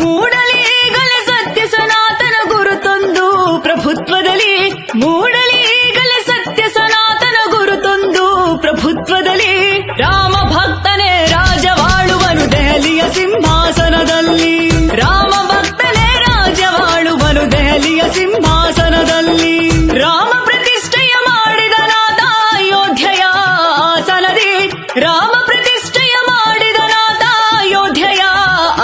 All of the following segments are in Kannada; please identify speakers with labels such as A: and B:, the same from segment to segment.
A: ಮೂಡಲೀಗಲೇ ಸತ್ಯ ಸನಾತನ ಗುರುತೊಂದು ಪ್ರಭುತ್ವದಲ್ಲಿ, ಮೂಡಲೀಗಲೇ ಸತ್ಯ ಸನಾತನ ಗುರುತೊಂದು ಪ್ರಭುತ್ವದಲ್ಲಿ, ರಾಮ ಭಕ್ತನೇ ರಾಜವಾಳುವನು ದೆಹಲಿಯ ಸಿಂಹಾಸನದಲ್ಲಿ, ರಾಮ ಭಕ್ತನೇ ರಾಜವಾಳುವನು ದೆಹಲಿಯ ಸಿಂಹಾಸನದಲ್ಲಿ, ರಾಮ ಪ್ರತಿಷ್ಠೆಯ ಮಾಡಿದ ನಾಥ ಅಯೋಧ್ಯೆಯ ಆಸನದಿ, ರಾಮ ಪ್ರತಿಷ್ಠೆಯ ಮಾಡಿದ ನಾಥ ಅಯೋಧ್ಯೆಯ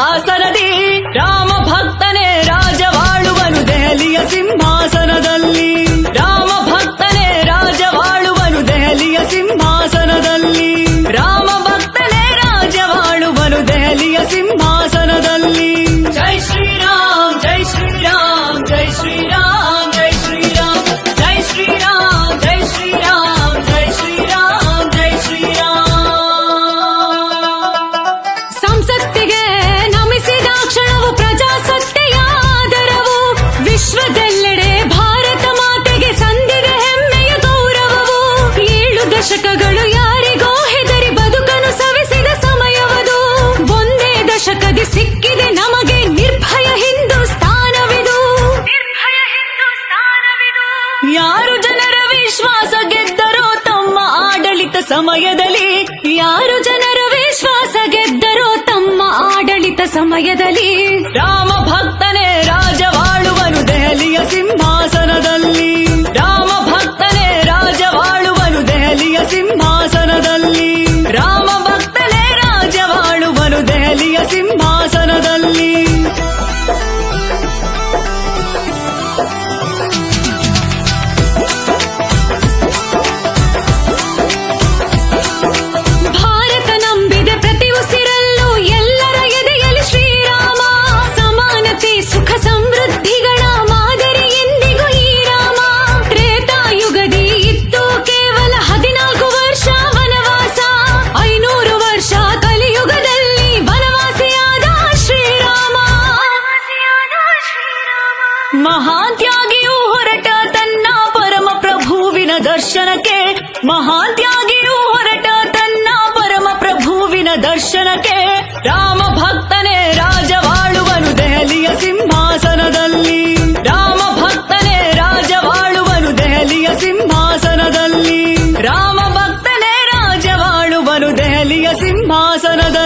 A: ಆಸನದಿ, ರಾಮ ಭಕ್ತನೇ ರಾಜವಾಳುವನು ದೆಹಲಿಯ ಸಿಂಹಾಸನದಲ್ಲಿ, ರಾಮ ಭಕ್ತನೇ ರಾಜವಾಳುವನು ದೆಹಲಿಯ ಸಿಂಹಾಸನದಲ್ಲಿ, ರಾಮ ಭಕ್ತನೇ ರಾಜವಾಳುವನು ದೆಹಲಿಯ ಸಿಂಹಾಸನದಲ್ಲಿ. ಜೈ ಶ್ರೀರಾಮ್ ಜೈ ಶ್ರೀರಾಮ್ ಜೈ ಶ್ರೀರಾಮ್ ಜೈ ಶ್ರೀರಾಮ್ ಜೈ ಶ್ರೀರಾಮ್ ಜೈ ಶ್ರೀರಾಮ್ ಜೈ ಶ್ರೀರಾಮ್ ಜೈ ಶ್ರೀರಾಮ್. ಸಂಸತ್ತಿಗೆ ನಮಿಸಿದ ಕ್ಷಣವು ಪ್ರಜಾಸತ್ತೆಯ ಆದರವು, ವಿಶ್ವದೆಲ್ಲೆಡೆ ಭಾರತ ಮಾತೆಗೆ ಸಂದಿದೆ ಹೆಮ್ಮೆಯ ಗೌರವವು. 7 ದಶಕಗಳು ಯಾರಿಗೋ ಹೆದರಿ ಬದುಕನ್ನು ಸವೆಸಿದ ಸಮಯವದು, ಒಂದೇ ದಶಕದಿ ಸಿಕ್ಕಿದೆ ನಮಗೆ ನಿರ್ಭಯ ಹಿಂದೂಸ್ತಾನವಿದು, ನಿರ್ಭಯ ಹಿಂದೂಸ್ತಾನವಿದು. ಯಾರು ಜನರ ವಿಶ್ವಾಸ ಗೆದ್ದರೋ ತಮ್ಮ ಆಡಳಿತ ಸಮಯದಲ್ಲಿ, ಯಾರು ಜನರ ವಿಶ್ವಾಸ ಗೆದ್ದರೋ ತಮ್ಮ ಆಡಳಿತ ಸಮಯದಲ್ಲಿ, ರಾಮ ಭಕ್ತನೇ ರಾಜವಾಳುವನು ದೆಹಲಿಯ ಸಿಂಹಾಸನದಲ್ಲಿ, ರಾಮ ಭಕ್ತನೇ ರಾಜವಾಳುವನು ದೆಹಲಿಯ ಸಿಂಹಾಸನದಲ್ಲಿ, ರಾಮ ಭಕ್ತನೇ ರಾಜವಾಳುವನು ದೆಹಲಿಯ ಸಿಂಹಾಸನದಲ್ಲಿ. ಭಾರತ ನಂಬಿದೆ ಪ್ರತಿ ಉಸಿರಲ್ಲೂ ಎಲ್ಲರ ಎದೆಯಲ್ಲಿ ಶ್ರೀರಾಮ, ಸಮಾನತೆ ಸುಖ ಸಮೃದ್ಧಿಗಳ ಮಾದರಿ ಎಂದಿಗೂ ಈ ರಾಮ. ತ್ರೇತಾಯುಗದಿ ಇತ್ತು ಕೇವಲ 14 ವರ್ಷ ವನವಾಸ, 500 ವರ್ಷ ಕಲಿಯುಗದಲ್ಲಿ ವನವಾಸಿಯಾದ ಶ್ರೀರಾಮ. ಮಹಾತ್ಯಾಗಿಯೂ ಹೊರಟ ತನ್ನ ಪರಮ ಪ್ರಭುವಿನ ದರ್ಶನಕ್ಕೆ, ಮಹಾತ್ಯಾಗಿಯೂ ಹೊರಟ ತನ್ನ ಪರಮ ಪ್ರಭುವಿನ ದರ್ಶನಕ್ಕೆ, ರಾಮ ಭಕ್ತನೇ ರಾಜವಾಳುವನು ದೆಹಲಿಯ ಸಿಂಹಾಸನದಲ್ಲಿ, ರಾಮ ಭಕ್ತನೇ ರಾಜವಾಳುವನು ದೆಹಲಿಯ ಸಿಂಹಾಸನದಲ್ಲಿ, ರಾಮ ಭಕ್ತನೇ ರಾಜವಾಳುವನು ದೆಹಲಿಯ ಸಿಂಹಾಸನದಲ್ಲಿ.